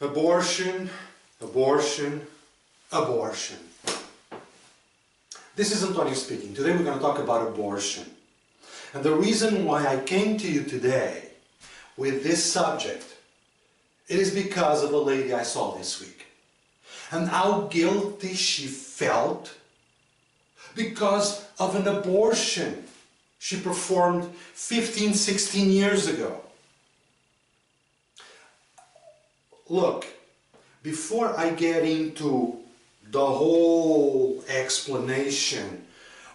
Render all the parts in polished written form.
Abortion, abortion, abortion. This is António speaking. Today we're going to talk about abortion. And the reason why I came to you today with this subject, it is because of a lady I saw this week. And how guilty she felt because of an abortion she performed 15, 16 years ago. Look, before I get into the whole explanation,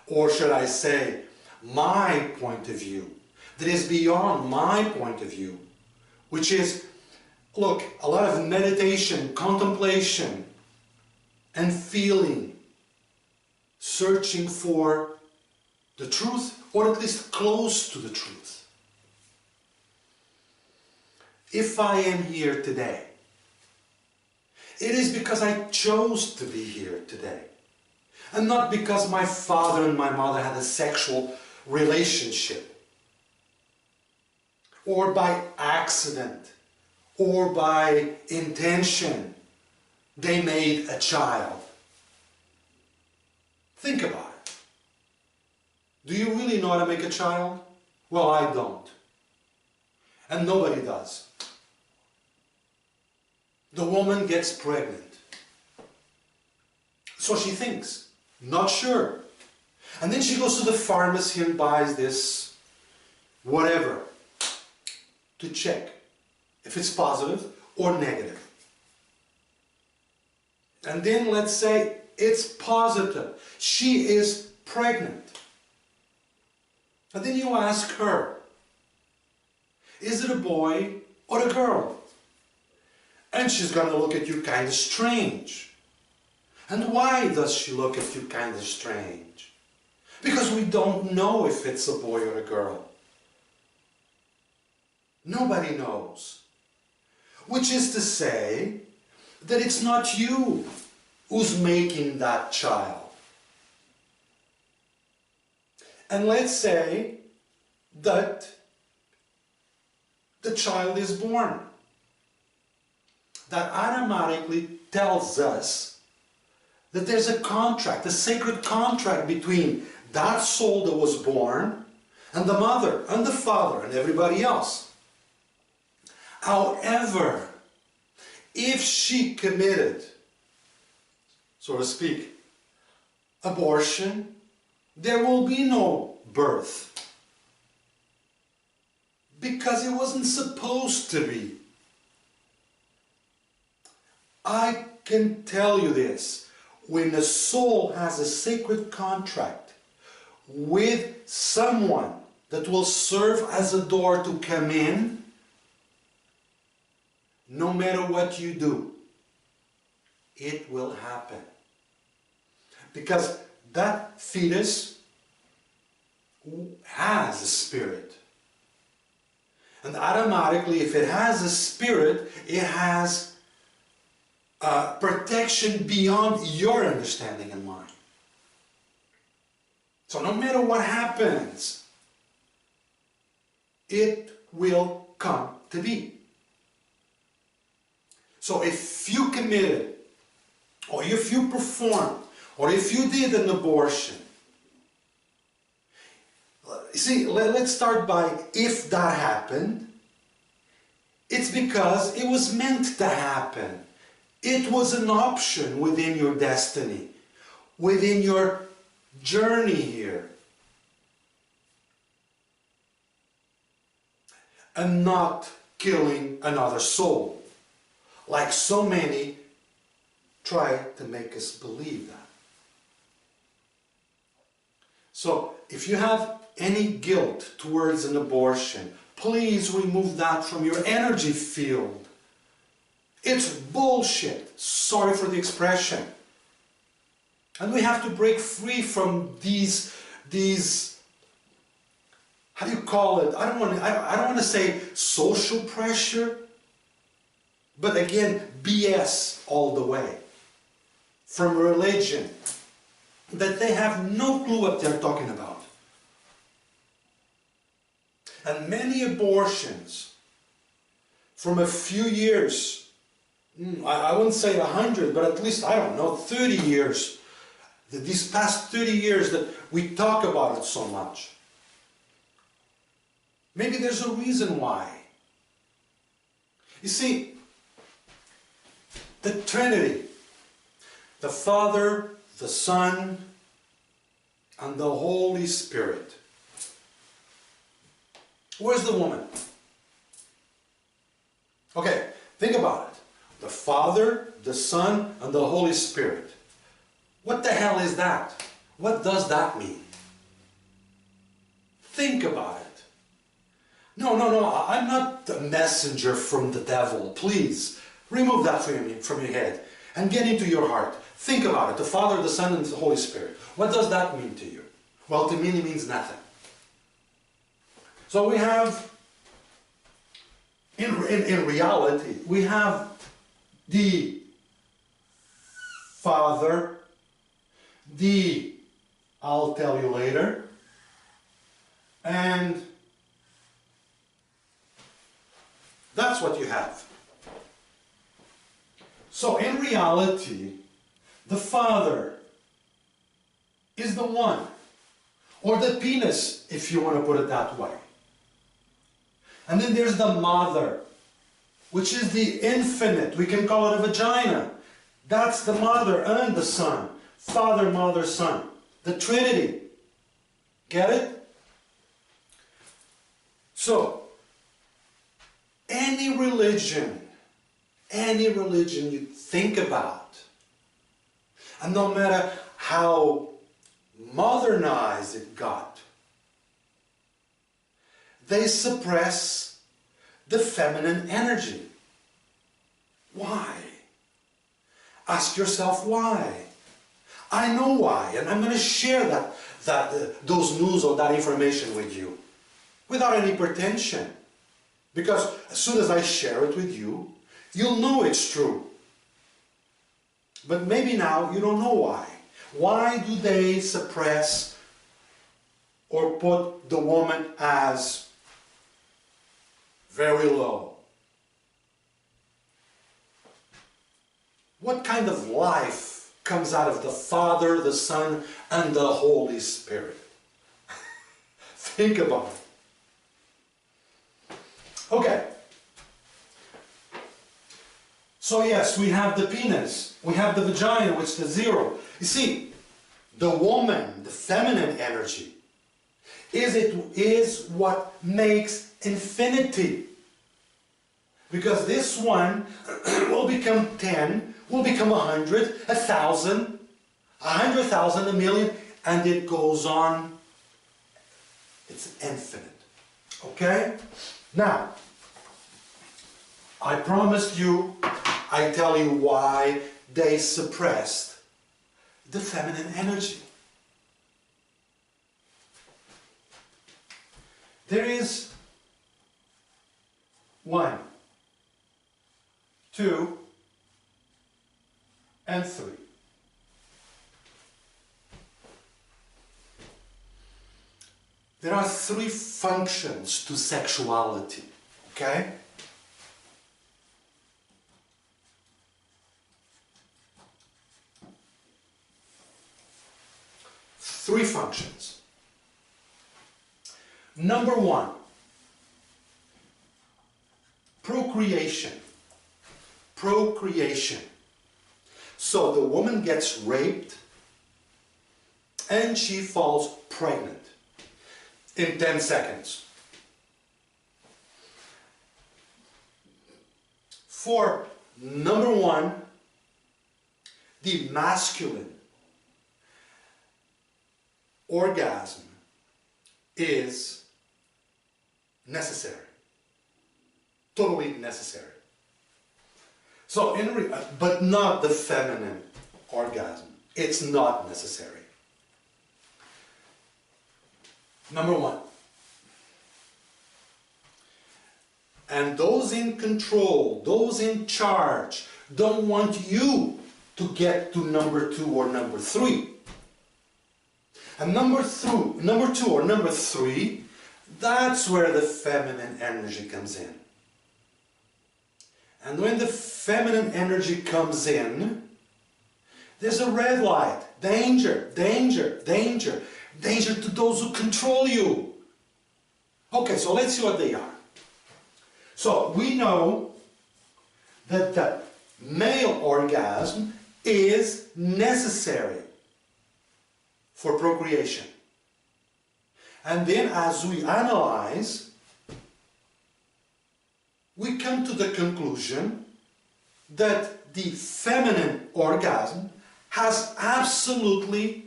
or should I say, my point of view, that is beyond my point of view, which is, look, a lot of meditation, contemplation, and feeling, searching for the truth, or at least close to the truth. If I am here today, it is because I chose to be here today, and not because my father and my mother had a sexual relationship, or by accident, or by intention, they made a child. Think about it. Do you really know how to make a child? Well, I don't. And nobody does. The woman gets pregnant. So she thinks, not sure. And then she goes to the pharmacy and buys this whatever to check if it's positive or negative. And then let's say it's positive. She is pregnant. And then you ask her, is it a boy or a girl? And she's going to look at you kind of strange. And why does she look at you kind of strange? Because we don't know if it's a boy or a girl. Nobody knows. Which is to say that it's not you who's making that child. And let's say that the child is born. That automatically tells us that there's a contract, a sacred contract between that soul that was born and the mother and the father and everybody else. However, if she committed, so to speak, abortion, there will be no birth. Because it wasn't supposed to be. I can tell you this, when a soul has a sacred contract with someone that will serve as a door to come in, no matter what you do, it will happen. Because that fetus has a spirit. And automatically, if it has a spirit, it has protection beyond your understanding and mine. So no matter what happens, it will come to be. So if you committed, or if you performed, or if you did an abortion, see, let's start by if that happened, it's because it was meant to happen. It was an option within your destiny, within your journey here. And not killing another soul, like so many try to make us believe that. So, if you have any guilt towards an abortion, please remove that from your energy field. It's bullshit. Sorry for the expression. And we have to break free from these how do you call it? I don't want to say social pressure, but again, BS all the way. From religion, that they have no clue what they're talking about. And many abortions from a few years I wouldn't say 100, but at least, I don't know, 30 years. These past 30 years that we talk about it so much. Maybe there's a reason why. You see, the Trinity, the Father, the Son, and the Holy Spirit. Where's the woman? Okay, think about it. The Father, the Son, and the Holy Spirit. What the hell is that? What does that mean? Think about it. No, I'm not the messenger from the devil. Please, remove that from your head and get into your heart. Think about it. The Father, the Son, and the Holy Spirit. What does that mean to you? Well, to me it means nothing. So we have, in reality, we have the Father, I'll tell you later, and that's what you have. So in reality, the Father is the one, or the penis, if you want to put it that way. And then there's the Mother, which is the infinite. We can call it a vagina. That's the Mother and the Son. Father, Mother, Son. The Trinity. Get it? So, any religion you think about, and no matter how modernized it got, they suppress the feminine energy. Why? Ask yourself why. I know why, and I'm going to share those news or that information with you without any pretension. Because as soon as I share it with you, you'll know it's true. But maybe now you don't know why. Why do they suppress or put the woman as very low? What kind of life comes out of the Father, the Son, and the Holy Spirit? Think about it. Okay. So yes, we have the penis, we have the vagina, which is the zero. You see, the woman, the feminine energy, is what makes infinity. Because this one will become 10, will become 100, 1,000, 100,000, a million, and it goes on. It's infinite. Okay? Now, I promised you, I tell you why they suppressed the feminine energy. There is 1, 2, and 3. There are 3 functions to sexuality, okay? Three functions. Number 1, procreation. Procreation. So the woman gets raped and she falls pregnant in 10 seconds. For number 1, the masculine orgasm is necessary. Totally necessary. So, but not the feminine orgasm. It's not necessary. Number 1. And those in control, those in charge, don't want you to get to number 2 or number 3. And number 2 or number 3, that's where the feminine energy comes in. And when the feminine energy comes in, there's a red light. Danger, danger, danger. Danger to those who control you. Okay, so let's see what they are. So we know that the male orgasm is necessary for procreation. And then as we analyze, we come to the conclusion that the feminine orgasm has absolutely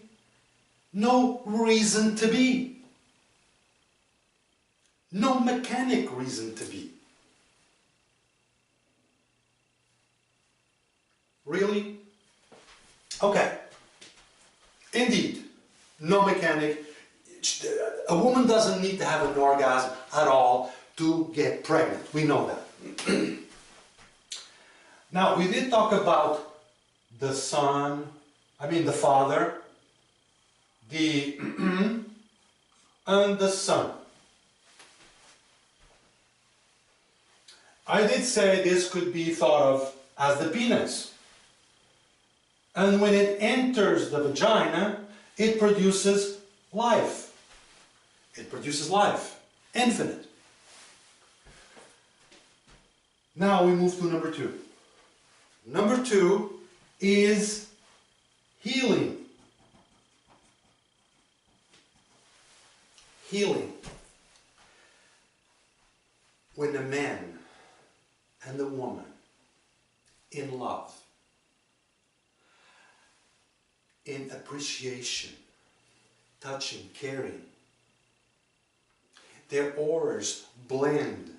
no reason to be. No mechanic reason to be. Really? Okay. Indeed, no mechanic. A woman doesn't need to have an orgasm at all to get pregnant. We know that. Now, we did talk about the the father, and the son. I did say this could be thought of as the penis. And when it enters the vagina, it produces life. It produces life. Infinite. Now we move to number 2. Number 2 is healing. Healing. When the man and the woman in love, in appreciation, touching, caring, their auras blend,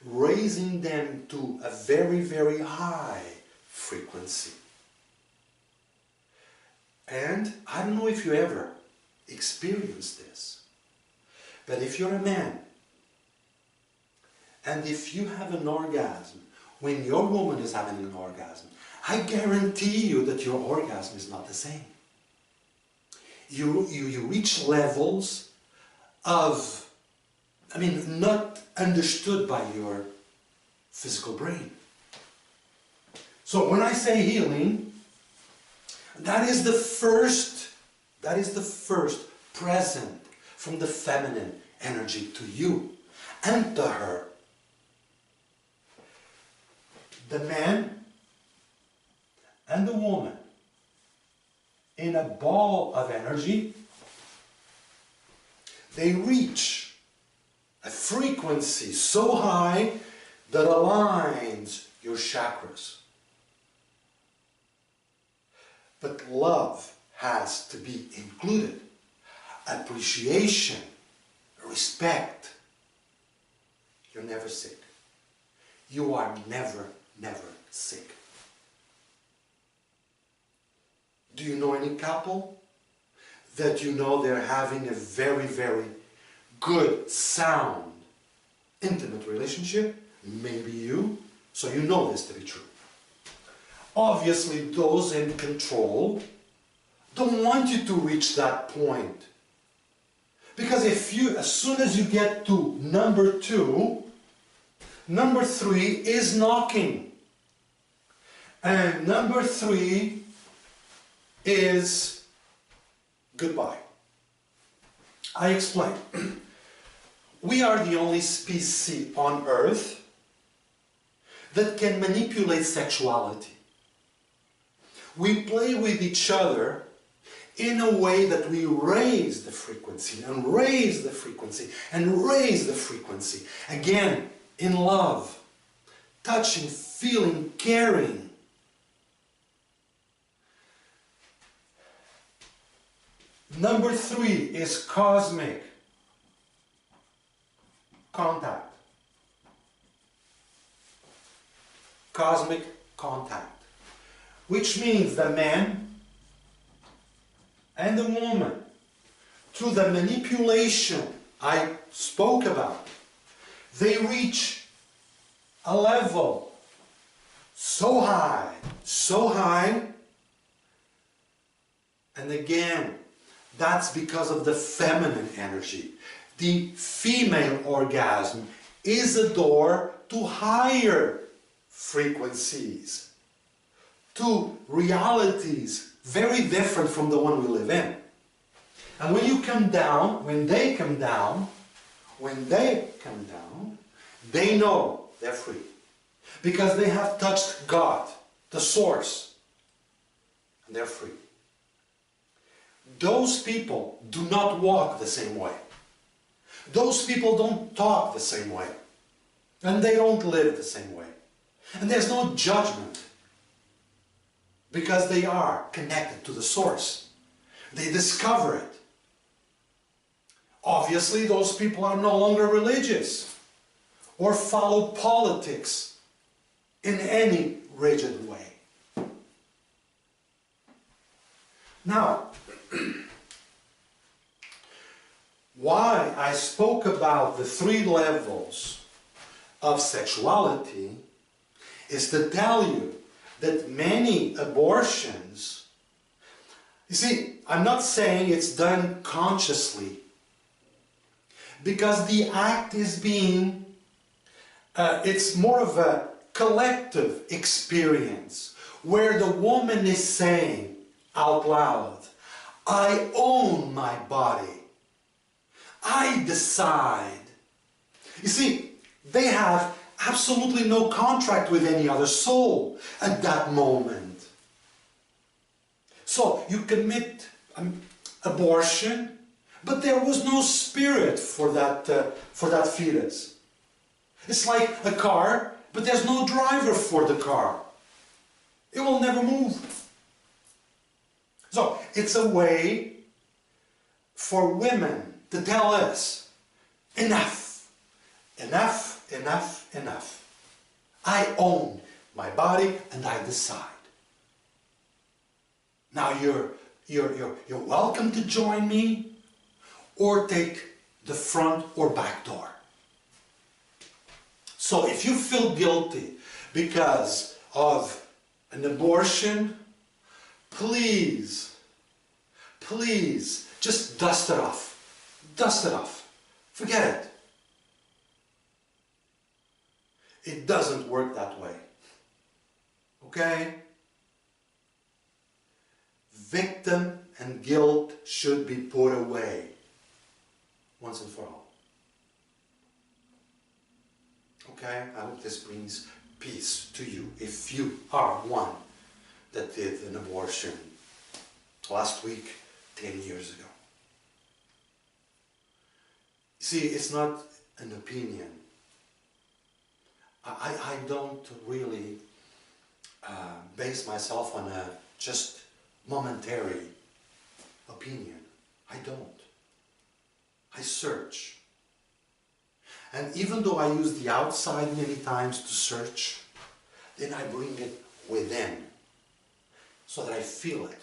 raising them to a very, very high frequency. And I don't know if you ever experienced this, but if you're a man, and if you have an orgasm when your woman is having an orgasm, I guarantee you that your orgasm is not the same. You reach levels of, not understood by your physical brain. So when I say healing, that is the first present from the feminine energy to you and to her. The man and the woman in a ball of energy, they reach a frequency so high that aligns your chakras. But love has to be included. Appreciation, respect. You're never sick. You are never sick. Do you know any couple that you know they're having a very, very good, sound, intimate relationship? Maybe you, so you know this to be true. Obviously, those in control don't want you to reach that point. Because as soon as you get to number 2, number 3 is knocking. And number 3 is goodbye. I explain. We are the only species on Earth that can manipulate sexuality. We play with each other in a way that we raise the frequency and raise the frequency and raise the frequency. Again, in love, touching, feeling, caring. Number 3 is cosmic contact. Cosmic contact. Which means the man and the woman, through the manipulation I spoke about, they reach a level so high, and again, that's because of the feminine energy. The female orgasm is a door to higher frequencies, two realities very different from the one we live in. And when you come down, when they come down, they know they're free. Because they have touched God, the source, and they're free. Those people do not walk the same way. Those people don't talk the same way. And they don't live the same way. And there's no judgment. Because they are connected to the source. They discover it. Obviously, those people are no longer religious or follow politics in any rigid way. Now, why I spoke about the 3 levels of sexuality is to tell you that many abortions, you see, I'm not saying it's done consciously, because the act is being, it's more of a collective experience where the woman is saying out loud, I own my body. I decide. You see, they have absolutely no contract with any other soul at that moment. So you commit abortion, but there was no spirit for that fetus. It's like a car, but there's no driver for the car. It will never move. So it's a way for women to tell us, enough, enough, enough, enough. I own my body and I decide. Now you're welcome to join me or take the front or back door. So if you feel guilty because of an abortion, please, please, just dust it off. Dust it off. Forget it. It doesn't work that way. Okay? Victim and guilt should be put away once and for all. Okay? I hope this brings peace to you if you are one that did an abortion last week, 10 years ago. You see, it's not an opinion. I don't really base myself on a just momentary opinion. I don't. I search. And even though I use the outside many times to search, then I bring it within so that I feel it.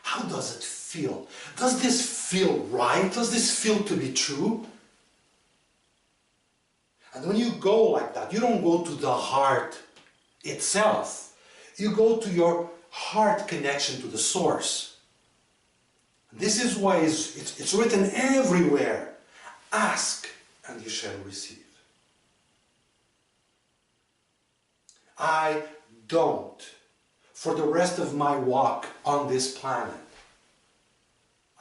How does it feel? Does this feel right? Does this feel to be true? And when you go like that, you don't go to the heart itself. You go to your heart connection to the source. This is why it's written everywhere. Ask and you shall receive. I don't, for the rest of my walk on this planet,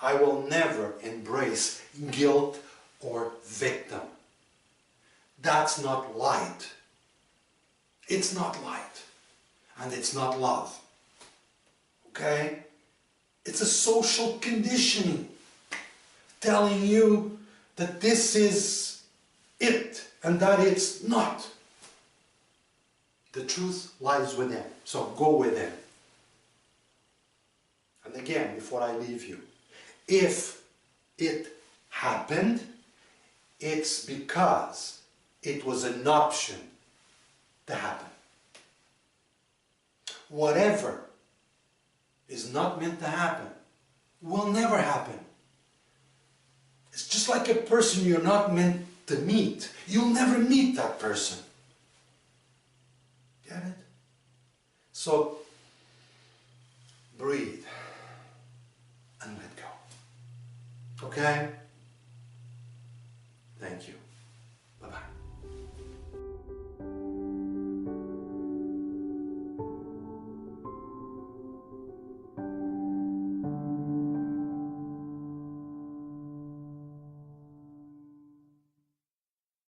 I will never embrace guilt or victim. That's not light. It's not light. And it's not love. Okay? It's a social conditioning telling you that this is it and that it's not. The truth lies within. So go within. And again, before I leave you, if it happened, it's because it was an option to happen. Whatever is not meant to happen will never happen. It's just like a person you're not meant to meet. You'll never meet that person. Get it? So, breathe and let go. Okay? Thank you.